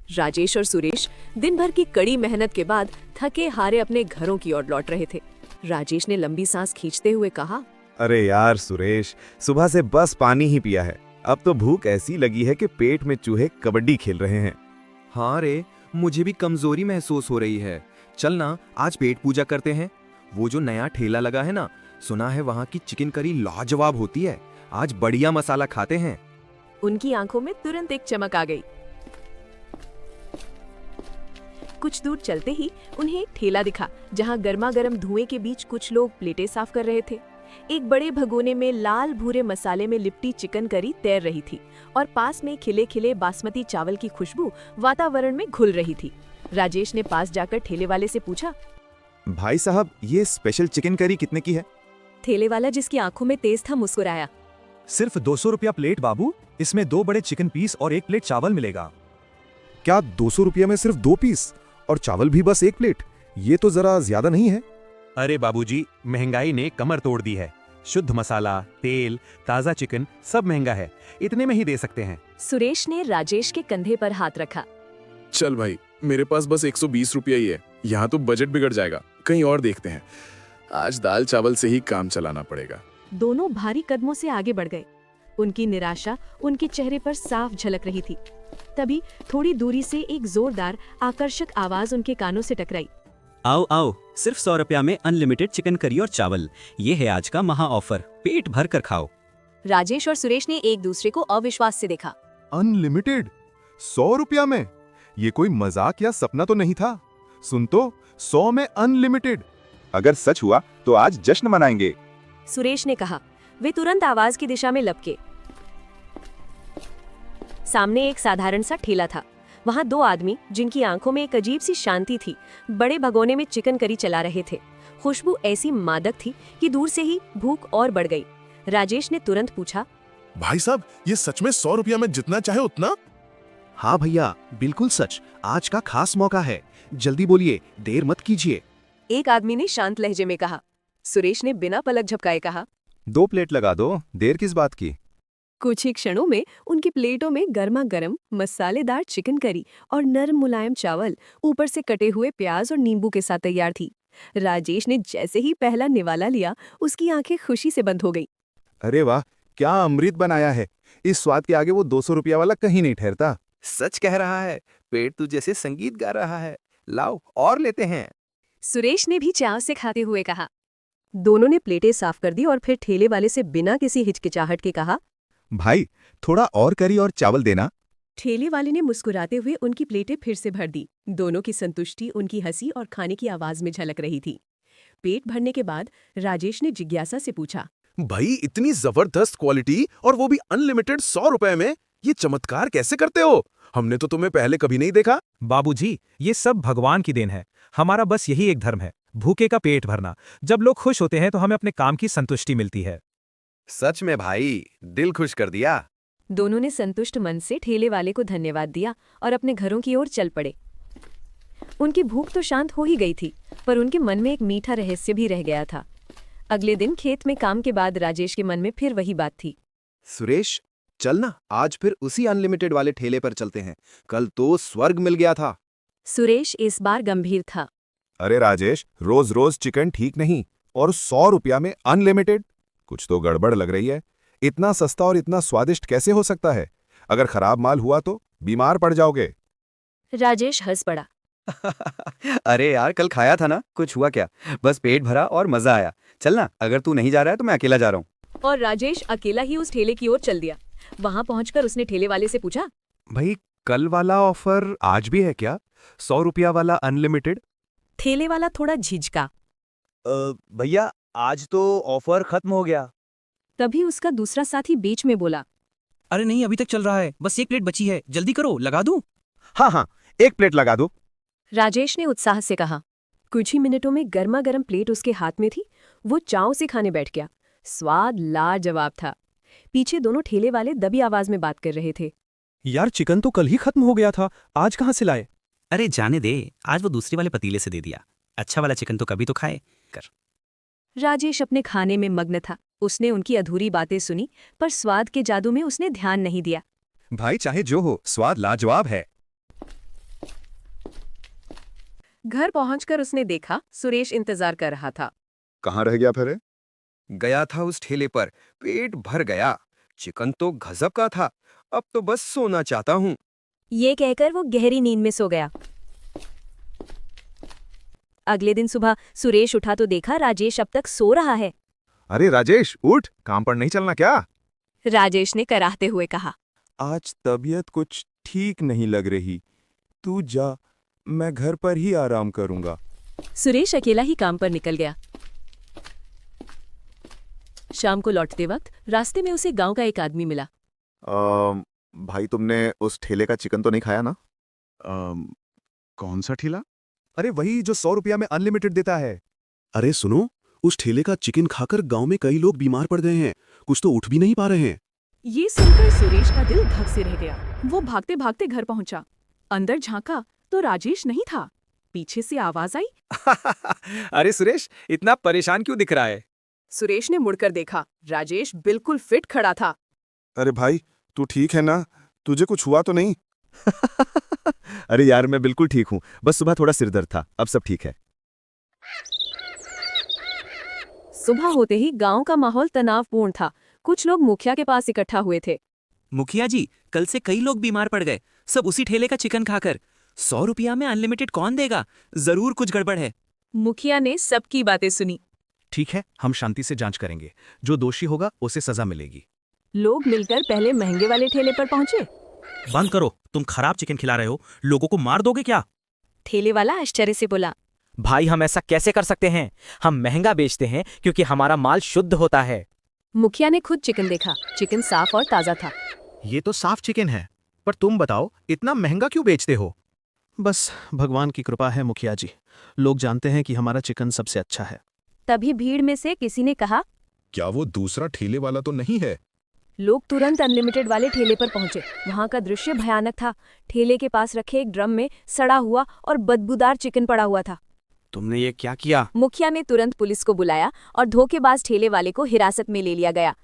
राजेश और सुरेश दिन भर की कड़ी मेहनत के बाद थके हारे अपने घरों की ओर लौट रहे थे। राजेश ने लंबी सांस खींचते हुए कहा, अरे यार सुरेश, सुबह से बस पानी ही पिया है। अब तो भूख ऐसी लगी है कि पेट में चूहे कबड्डी खेल रहे हैं। हाँ रे, मुझे भी कमजोरी महसूस हो रही है। चल ना, आज पेट पूजा करते हैं। वो जो नया ठेला लगा है ना, सुना है वहाँ की चिकन करी लाजवाब होती है। आज बढ़िया मसाला खाते हैं। उनकी आंखों में तुरंत एक चमक आ गई। कुछ दूर चलते ही उन्हें एक ठेला दिखा जहां गर्मा गर्म धुएं के बीच कुछ लोग प्लेटें साफ कर रहे थे। एक बड़े भगोने में लाल भूरे मसाले में लिपटी चिकन करी तैर रही थी और पास में खिले खिले बासमती चावल की खुशबू वातावरण में घुल रही थी। राजेश ने पास जाकर ठेले वाले से पूछा, भाई साहब, ये स्पेशल चिकन करी कितने की है? ठेले वाला, जिसकी आंखों में तेज था, मुस्कुराया। सिर्फ 200 रुपया प्लेट बाबू। इसमें 2 बड़े चिकन पीस और 1 प्लेट चावल मिलेगा। क्या 200 रुपया में सिर्फ 2 पीस और चावल भी बस 1 प्लेट? ये तो जरा ज्यादा नहीं है? अरे बाबूजी, महंगाई ने कमर तोड़ दी है। शुद्ध मसाला, तेल, ताजा चिकन सब महंगा है। इतने में ही दे सकते हैं। सुरेश ने राजेश के कंधे पर हाथ रखा। चल भाई, मेरे पास बस 120 रुपया ही है। यहाँ तो बजट बिगड़ जाएगा, कहीं और देखते हैं। आज दाल चावल से ही काम चलाना पड़ेगा। दोनों भारी कदमों से आगे बढ़ गए। उनकी निराशा उनके चेहरे पर साफ झलक रही थी। तभी थोड़ी दूरी से एक जोरदार आकर्षक आवाज उनके कानों से टकराई। आओ आओ, सिर्फ 100 रुपया में अनलिमिटेड चिकन करी और चावल। ये है आज का महा ऑफर, पेट भर कर खाओ। राजेश और सुरेश ने एक दूसरे को अविश्वास से देखा। अनलिमिटेड 100 रुपया में? ये कोई मजाक या सपना तो नहीं था? सुन तो, 100 में अनलिमिटेड। अगर सच हुआ तो आज जश्न मनाएंगे, सुरेश ने कहा। वे तुरंत आवाज की दिशा में लपके। सामने एक साधारण सा ठेला था। वहां 2 आदमी, जिनकी आंखों में एक अजीब सी शांति थी, बड़े भगोने में चिकन करी चला रहे थे। खुशबू ऐसी मादक थी कि दूर से ही भूख और बढ़ गई। राजेश ने तुरंत पूछा, भाई साहब, ये सच में 100 रुपया में जितना चाहे उतना? हाँ भैया, बिल्कुल सच। आज का खास मौका है। जल्दी बोलिए, देर मत कीजिए। एक आदमी ने शांत लहजे में कहा। सुरेश ने बिना पलक झपकाए कहा, 2 प्लेट लगा दो, देर किस बात की? कुछ ही क्षणों में उनकी प्लेटों में गर्मा गर्म मसालेदार चिकन करी और नरम मुलायम चावल, ऊपर से कटे हुए प्याज और नींबू के साथ तैयार थी। राजेश ने जैसे ही पहला निवाला लिया, उसकी आंखें खुशी से बंद हो गईं। अरे वाह, क्या अमृत बनाया है। इस स्वाद के आगे वो 200 रुपया वाला कहीं नहीं ठहरता। सच कह रहा है, पेट तू जैसे संगीत गा रहा है। लाओ और लेते हैं। सुरेश ने भी चाव से खाते हुए कहा। दोनों ने प्लेटें साफ कर दी और फिर ठेले वाले से बिना किसी हिचकिचाहट के कहा, भाई, थोड़ा और करी और चावल देना। ठेले वाले ने मुस्कुराते हुए उनकी प्लेटें फिर से भर दी। दोनों की संतुष्टि उनकी हंसी और खाने की आवाज में झलक रही थी। पेट भरने के बाद राजेश ने जिज्ञासा से पूछा, भाई, इतनी जबरदस्त क्वालिटी और वो भी अनलिमिटेड 100 रुपए में, ये चमत्कार कैसे करते हो? हमने तो तुम्हें पहले कभी नहीं देखा। बाबूजी, ये सब भगवान की देन है। हमारा बस यही एक धर्म है, भूखे का पेट भरना। जब लोग खुश होते हैं तो हमें अपने काम की संतुष्टि मिलती है। सच में भाई, दिल खुश कर दिया। दोनों ने संतुष्ट मन से ठेले वाले को धन्यवाद दिया और अपने घरों की ओर चल पड़े। उनकी भूख तो शांत हो ही गई थी, पर उनके मन में एक मीठा रहस्य भी रह गया था। अगले दिन खेत में काम के बाद राजेश के मन में फिर वही बात थी। सुरेश, चल ना, आज फिर उसी अनलिमिटेड वाले ठेले पर चलते हैं। कल तो स्वर्ग मिल गया था। सुरेश इस बार गंभीर था। अरे राजेश, रोज रोज चिकन ठीक नहीं, और 100 रुपया में अनलिमिटेड? कुछ तो गड़बड़ लग रही है। इतना सस्ता और इतना स्वादिष्ट कैसे हो सकता है? अगर खराब माल हुआ तो बीमार पड़ जाओगे। राजेश हंस पड़ा। अरे यार, कल खाया था ना, कुछ हुआ क्या? बस पेट भरा और मजा आया। चल ना, अगर तू नहीं जा रहा है तो मैं अकेला जा रहा हूँ। और राजेश अकेला ही उस ठेले की ओर चल दिया। वहां पहुंचकर उसने ठेले वाले से पूछा, भाई, कल वाला ऑफर आज भी है क्या? 100 रुपया वाला अनलिमिटेड? ठेले वाला थोड़ा झिझका। भैया, आज तो ऑफर खत्म हो गया। तभी उसका दूसरा साथी बीच में बोला, अरे नहीं, अभी तक चल रहा है। बस 1 प्लेट बची है, जल्दी करो, लगा दूं? हाँ हाँ, 1 प्लेट लगा दो। राजेश ने उत्साह से कहा। कुछ ही मिनटों में गर्मा गर्म प्लेट उसके हाथ में थी। वो चाव से खाने बैठ गया। स्वाद लाजवाब था। पीछे दोनों ठेले वाले दबी आवाज में बात कर रहे थे। यार, चिकन तो कल ही खत्म हो गया था, आज कहाँ से लाए? अरे जाने दे, आज वो दूसरे वाले पतीले से दे दिया। अच्छा वाला चिकन तो कभी तो खाए कर। राजेश अपने खाने में मग्न था। उसने उनकी अधूरी बातें सुनी, पर स्वाद के जादू में उसने ध्यान नहीं दिया। भाई, चाहे जो हो, स्वाद लाजवाब है। घर पहुंचकर उसने देखा सुरेश इंतजार कर रहा था। कहाँ रह गया फिर? गया था उस ठेले पर, पेट भर गया। चिकन तो गजब का था, अब तो बस सोना चाहता हूँ। ये कहकर वो गहरी नींद में सो गया। अगले दिन सुबह सुरेश उठा तो देखा राजेश अब तक सो रहा है। अरे राजेश, उठ, काम पर नहीं चलना क्या? राजेश ने कराहते हुए कहा। आज तबीयत कुछ ठीक नहीं लग रही, तू जा, मैं घर पर ही आराम करूंगा। सुरेश अकेला ही काम पर निकल गया। शाम को लौटते वक्त रास्ते में उसे गांव का एक आदमी मिला। भाई, तुमने उस ठेले का चिकन तो नहीं खाया ना? कौन सा ठेला? अरे वही जो 100 रुपया में अनलिमिटेड देता है। अरे सुनो, उस ठेले का चिकन खाकर गांव में कई लोग बीमार पड़ गए हैं, कुछ तो उठ भी नहीं पा रहे हैं। ये सुनकर सुरेश का दिल धक से रह गया। वो भागते भागते घर पहुंचा। अंदर झांका तो राजेश नहीं था। पीछे से आवाज आई। अरे सुरेश, इतना परेशान क्यों दिख रहा है? सुरेश ने मुड़कर देखा। राजेश बिल्कुल फिट खड़ा था। अरे भाई, तू ठीक है ना? तुझे कुछ हुआ तो नहीं? अरे यार, मैं बिल्कुल ठीक हूँ, बस सुबह थोड़ा सिरदर्द था, अब सब ठीक है। सुबह होते ही गांव का माहौल तनावपूर्ण था। कुछ लोग मुखिया के पास इकट्ठा हुए थे। मुखिया जी, कल से कई लोग बीमार पड़ गए, सब उसी ठेले का चिकन खाकर। 100 रुपया में अनलिमिटेड कौन देगा? जरूर कुछ गड़बड़ है। मुखिया ने सबकी बातें सुनी। ठीक है, हम शांति से जांच करेंगे, जो दोषी होगा उसे सजा मिलेगी। लोग मिलकर पहले महंगे वाले ठेले पर पहुंचे। बंद करो, तुम खराब चिकन खिला रहे हो, लोगों को मार दोगे क्या? ठेले वाला आश्चर्य से बोला। भाई, हम ऐसा कैसे कर सकते हैं? हम महंगा बेचते हैं क्योंकि हमारा माल शुद्ध होता है। मुखिया ने खुद चिकन देखा। चिकन साफ और ताजा था। ये तो साफ चिकन है, पर तुम बताओ इतना महंगा क्यों बेचते हो? बस भगवान की कृपा है मुखिया जी, लोग जानते हैं कि हमारा चिकन सबसे अच्छा है। तभी भीड़ में से किसी ने कहा, क्या वो दूसरा ठेले वाला तो नहीं है? लोग तुरंत अनलिमिटेड वाले ठेले पर पहुंचे। वहां का दृश्य भयानक था। ठेले के पास रखे एक ड्रम में सड़ा हुआ और बदबूदार चिकन पड़ा हुआ था। तुमने ये क्या किया? मुखिया ने तुरंत पुलिस को बुलाया और धोखेबाज ठेले वाले को हिरासत में ले लिया गया।